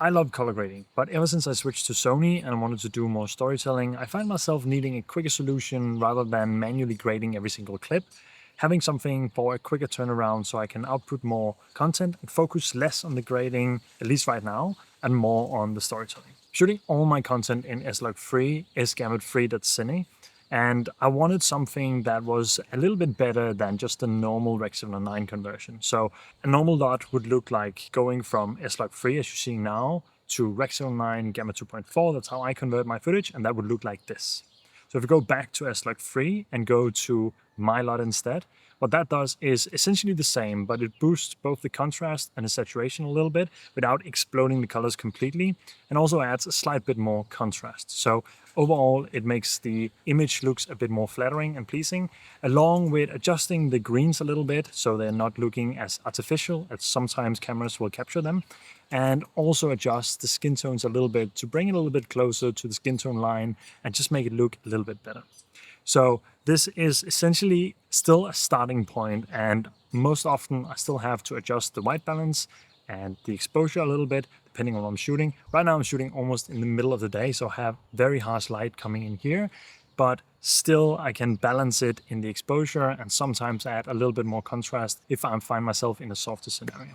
I love color grading, but ever since I switched to Sony and I wanted to do more storytelling, I find myself needing a quicker solution rather than manually grading every single clip. Having something for a quicker turnaround so I can output more content and focus less on the grading, at least right now, and more on the storytelling. Shooting all my content in SLOG3, SLOG3.cine, and I wanted something that was a little bit better than just a normal Rec 709 conversion. So a normal lot would look like going from SLOG3, as you're seeing now, to Rec 709 Gamma 2.4. That's how I convert my footage, and that would look like this. So if we go back to SLOG3 and go to my lot instead, what that does is essentially the same, but it boosts both the contrast and the saturation a little bit without exploding the colors completely, and also adds a slight bit more contrast. So overall, it makes the image looks a bit more flattering and pleasing, along with adjusting the greens a little bit so they're not looking as artificial as sometimes cameras will capture them, and also adjust the skin tones a little bit to bring it a little bit closer to the skin tone line and just make it look a little bit better. So this is essentially still a starting point, and most often I still have to adjust the white balance and the exposure a little bit depending on what I'm shooting. Right now I'm shooting almost in the middle of the day, so I have very harsh light coming in here, but still I can balance it in the exposure and sometimes add a little bit more contrast if I find myself in a softer scenario.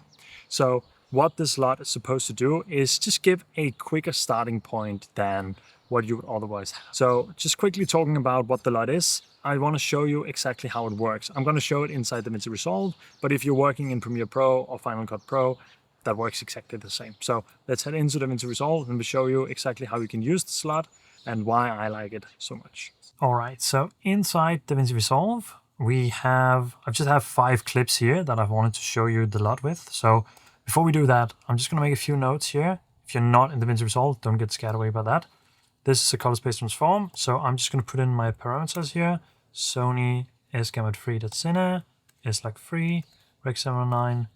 So what this lot is supposed to do is just give a quicker starting point than what you would otherwise have. So just quickly talking about what the lot is, I want to show you exactly how it works. I'm going to show it inside DaVinci Resolve, but if you're working in Premiere Pro or Final Cut Pro, that works exactly the same. So let's head into DaVinci Resolve and we'll show you exactly how you can use the slot and why I like it so much. All right, so inside DaVinci Resolve, I just have 5 clips here that I've wanted to show you the lot with. So before we do that, I'm just going to make a few notes here. If you're not in DaVinci Resolve, don't get scared away by that. This is a color space transform, so I'm just going to put in my parameters here. Sony S-Gamma3.cine, SLOG3, Rec 709,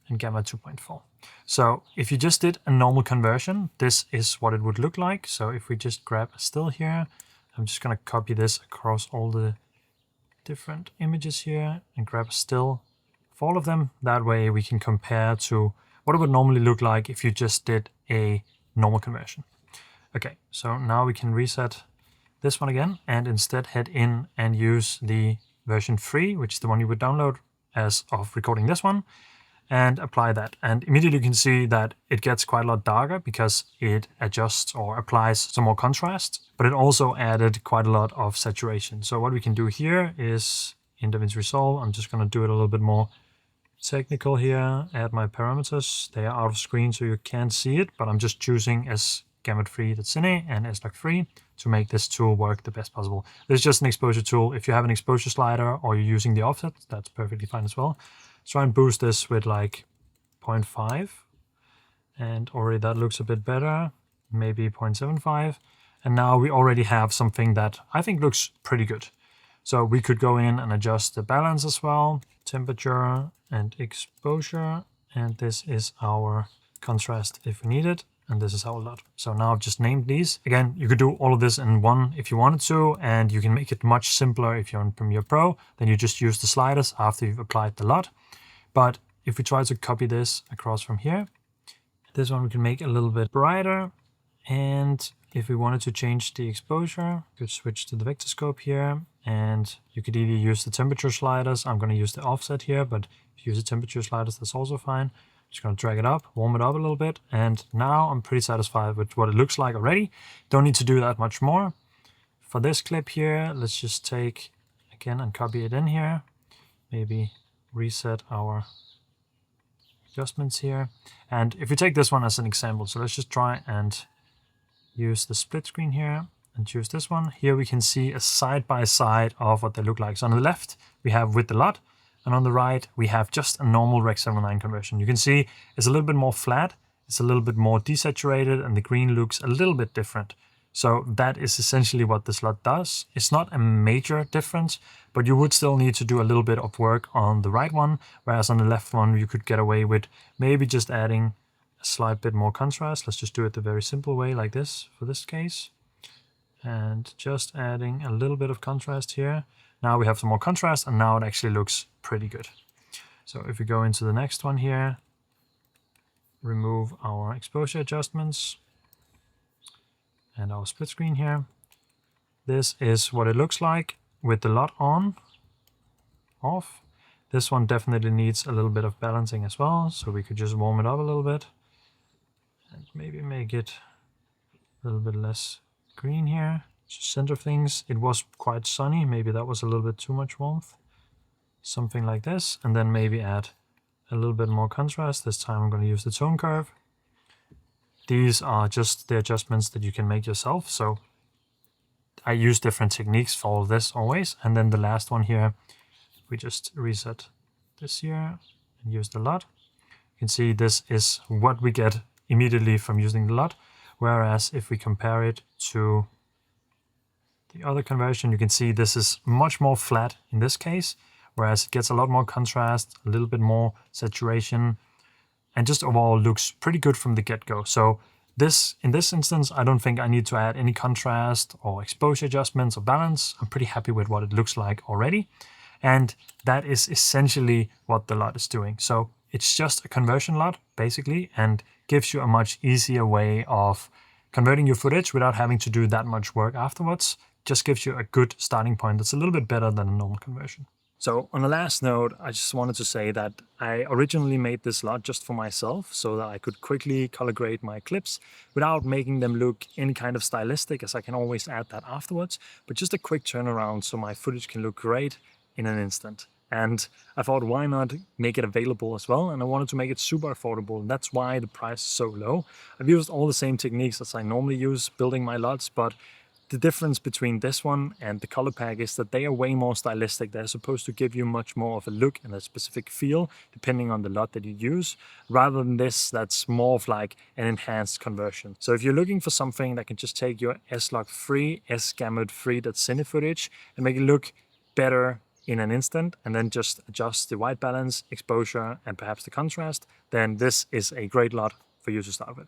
and Gamma 2.4. So if you just did a normal conversion, this is what it would look like. So if we just grab a still here, I'm just going to copy this across all the different images here and grab a still for all of them. That way we can compare to what it would normally look like if you just did a normal conversion. Okay, so now we can reset this one again and instead head in and use the version 3, which is the one you would download as of recording this one, and apply that. And immediately you can see that it gets quite a lot darker because it adjusts or applies some more contrast, but it also added quite a lot of saturation. So what we can do here is in DaVinci Resolve, I'm just going to do it a little bit more technical here, add my parameters. They are out of screen so you can't see it, but I'm just choosing as Gamma3.cine and SLOG3 to make this tool work the best possible. This is just an exposure tool. If you have an exposure slider or you're using the offset, that's perfectly fine as well. Let's try and boost this with like 0.5, and already that looks a bit better, maybe 0.75. And now we already have something that I think looks pretty good. So we could go in and adjust the balance as well, temperature and exposure, and this is our contrast if we need it. And this is our lot. So now I've just named these. Again, you could do all of this in one if you wanted to, and you can make it much simpler if you're in Premiere Pro. Then you just use the sliders after you've applied the lot. But if we try to copy this across from here, this one we can make a little bit brighter. And if we wanted to change the exposure, we could switch to the vector scope here, and you could either use the temperature sliders. I'm going to use the offset here, but if you use the temperature sliders, that's also fine. Just going to drag it up, warm it up a little bit, and now I'm pretty satisfied with what it looks like already. Don't need to do that much more. For this clip here, let's just take again and copy it in here. Maybe reset our adjustments here. And if we take this one as an example, so let's just try and use the split screen here and choose this one. Here we can see a side-by-side of what they look like. So on the left, we have with the lot, and on the right, we have just a normal Rec 709 conversion. You can see it's a little bit more flat, it's a little bit more desaturated, and the green looks a little bit different. So that is essentially what this lot does. It's not a major difference, but you would still need to do a little bit of work on the right one, whereas on the left one, you could get away with maybe just adding a slight bit more contrast. Let's just do it the very simple way like this for this case. And just adding a little bit of contrast here. Now we have some more contrast, and now it actually looks pretty good. So if we go into the next one here, remove our exposure adjustments and our split screen here. This is what it looks like with the LUT on, off. This one definitely needs a little bit of balancing as well, so we could just warm it up a little bit and maybe make it a little bit less green here. Just center things. It was quite sunny, maybe that was a little bit too much warmth. Something like this, and then maybe add a little bit more contrast. This time I'm going to use the tone curve. These are just the adjustments that you can make yourself, so I use different techniques for all this always. And then the last one here, we just reset this here and use the LUT. You can see this is what we get immediately from using the LUT, whereas if we compare it to the other conversion, you can see this is much more flat in this case, whereas it gets a lot more contrast, a little bit more saturation, and just overall looks pretty good from the get-go. So in this instance, I don't think I need to add any contrast or exposure adjustments or balance. I'm pretty happy with what it looks like already. And that is essentially what the LUT is doing. So it's just a conversion LUT, basically, and gives you a much easier way of converting your footage without having to do that much work afterwards. Just gives you a good starting point that's a little bit better than a normal conversion. So on the last note, I just wanted to say that I originally made this LUT just for myself so that I could quickly color grade my clips without making them look any kind of stylistic, as I can always add that afterwards, but just a quick turnaround so my footage can look great in an instant. And I thought, why not make it available as well? And I wanted to make it super affordable. And that's why the price is so low. I've used all the same techniques as I normally use building my LUTs, but the difference between this one and the color pack is that they are way more stylistic. They're supposed to give you much more of a look and a specific feel depending on the LUT that you use, rather than this that's more of like an enhanced conversion. So if you're looking for something that can just take your SLOG3, S-gamut-free cine footage and make it look better in an instant, and then just adjust the white balance, exposure, and perhaps the contrast, then this is a great LUT for you to start with.